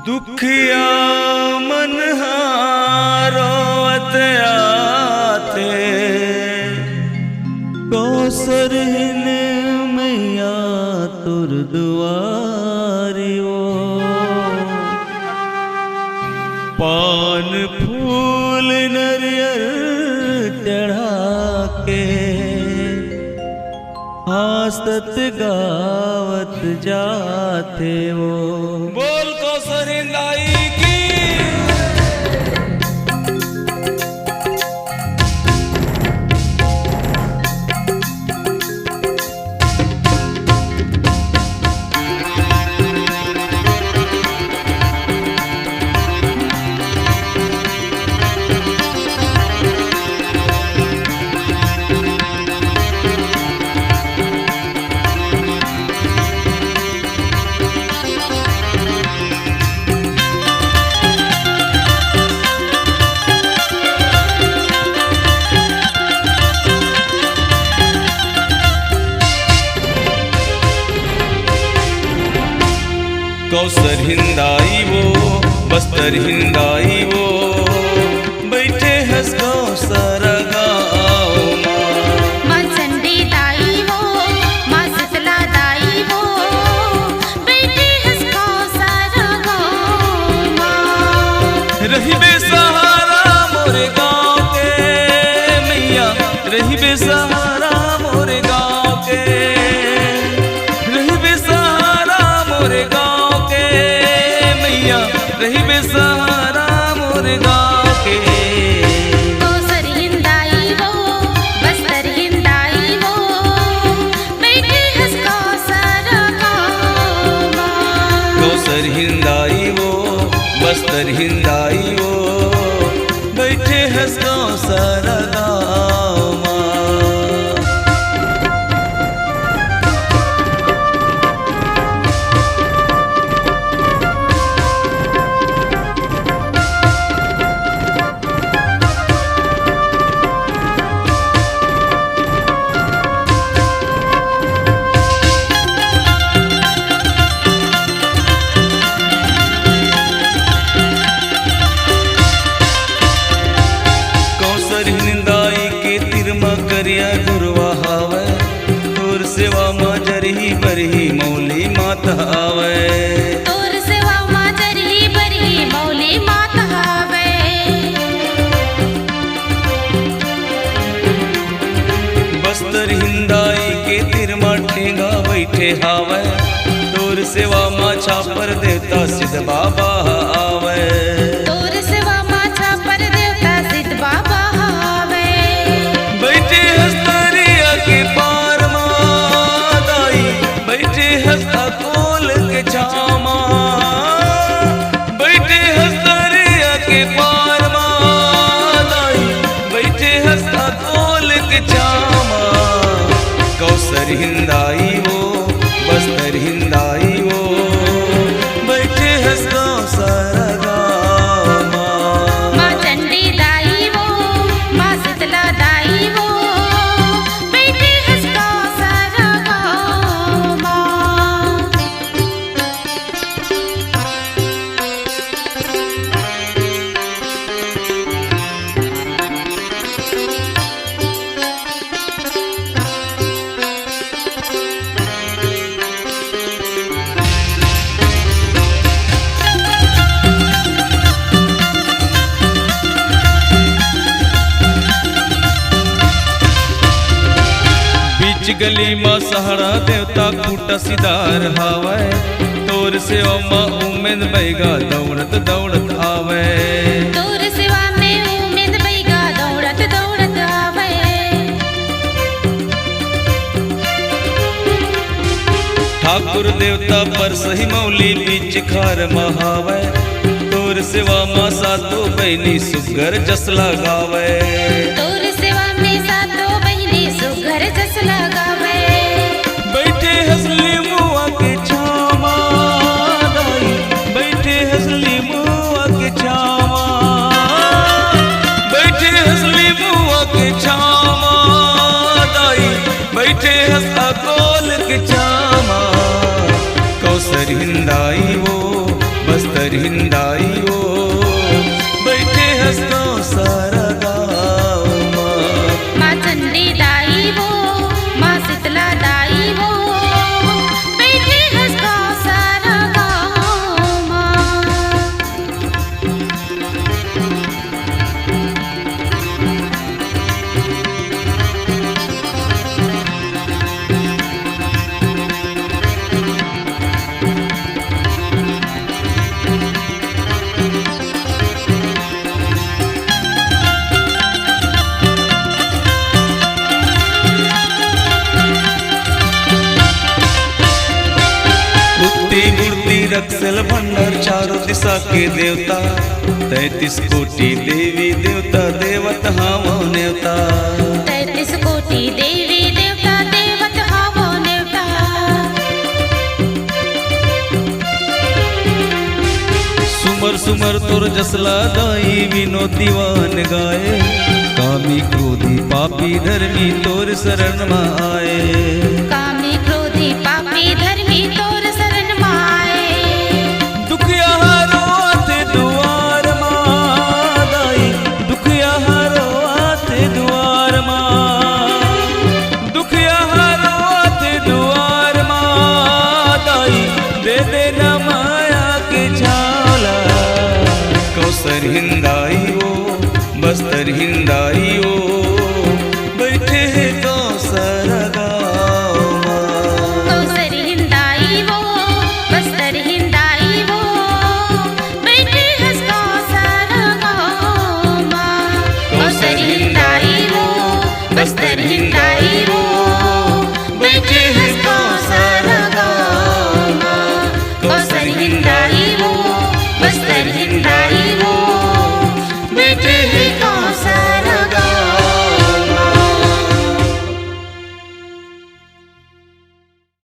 दुखिया मन हारोत आते कौसरहिन मैया तुर दुआरियो पान फूल नरियर चढ़ा के हासत गावत जाते वो बोल कौसरिंदाई की। कौसर हिंदाई वो बस्तर हिंदाई वो बैठे हंस कौसर गाँव माँ चंडी दाई वो माँ शीतला दाई वो बैठे हंस कौसर गाँव रही बेसहारा मोरे गाँव के मैया रही बेसहारा मोरे गाँव के रही बेसहारा मोरे गाँव रही बेसहारा मोरे गाँव के। कौसर हिंदाई वो बस्तर हिंदाई वो बैठे हंस कौसर गाँव कौसर हिंदाई वो बस्तर हिंदाई वो बैठे हंस कौसर गाँव करिया गुरवा हावे तोर सेवा माँ जरही बरही मौली मात हावे तोर सेवा माँ जरही बरही मौली मात हावे बस्तर हिंदाई के तिरमा ठेंगा बैठे हावे तोर सेवा माँ छापर देवता सिद्ध बाबा आवे तोर सेवा माँ छापर देवता सिद्ध बाबा बैठे हस्तरिया के पार मादाई बैठे हस्ता कोल के छामा बैठे हस्तरिया के पार मादाई बैठे हस्ता कोल के छामा कौसर हिंदाई वो बस्तर हिंदाई वो बैठे हंस कौसर गाँव माँ चंडी दाई वो माँ शीतला दाई वो बैठे हंस कौसर गाँव गली माँ सहारा देवता खूटा सिदार हावे तोर सेवा माँ उमेद बैगा दौड़त दौड़त आवे तोर सेवा में उमेद बैगा दौड़त दौड़त आवे ठाकुर देवता पर सही मौली बीच खार महावे तोर सेवा माँ सातो बहनी सुगर जस लगावे तोर सेवा में सातो बहनी सुगर जस लगावे बैठे हंसली मुआ के छामा दाई बैठे हंसली मुआ के छामा बैठे हंसली मुआ के छामा दाई बैठे हंसा कोल के छामा कौसर हिंदाई वो बस्तर बस्तर हिंदाई वो बैठे हंसता सारा गाँव माँ चंडी दाई वो माँ शीतला दाई वो बैठे हंसता सारा गाँव माँ। मूर्ति रक्षल भंडार चारों दिशा के देवता 33 कोटि देवी देवता देवत हावो नेवता 33 कोटि देवी देवता देवत हावो नेवता। सुमर सुमर तुर जसला गाई विनो दीवान गाए कामी क्रोधी पापी धर्मी तोर शरण में आए कामी क्रोधी पापी धर्मी तोर शरण माए। दुखिया हारो आते दुआर माँ दाई दुखिया हारो आते दुआर माँ दुखिया हारो आते दुआर माँ दाई दे देना माया के झाला कौसर हिंदाई वो बस्तर हिंदाई वो बैठे है कौसर गाँव कौसर हिंदाई वो बस्तर हिंदाई वो बैठे हंसता सारा गाँव माँ। कौसर हिंदाई वो बस्तर हिंदाई वो बैठे हंसता सारा गाँव माँ। कौसर हिंदाई वो बस्तर हिंदाई वो बैठे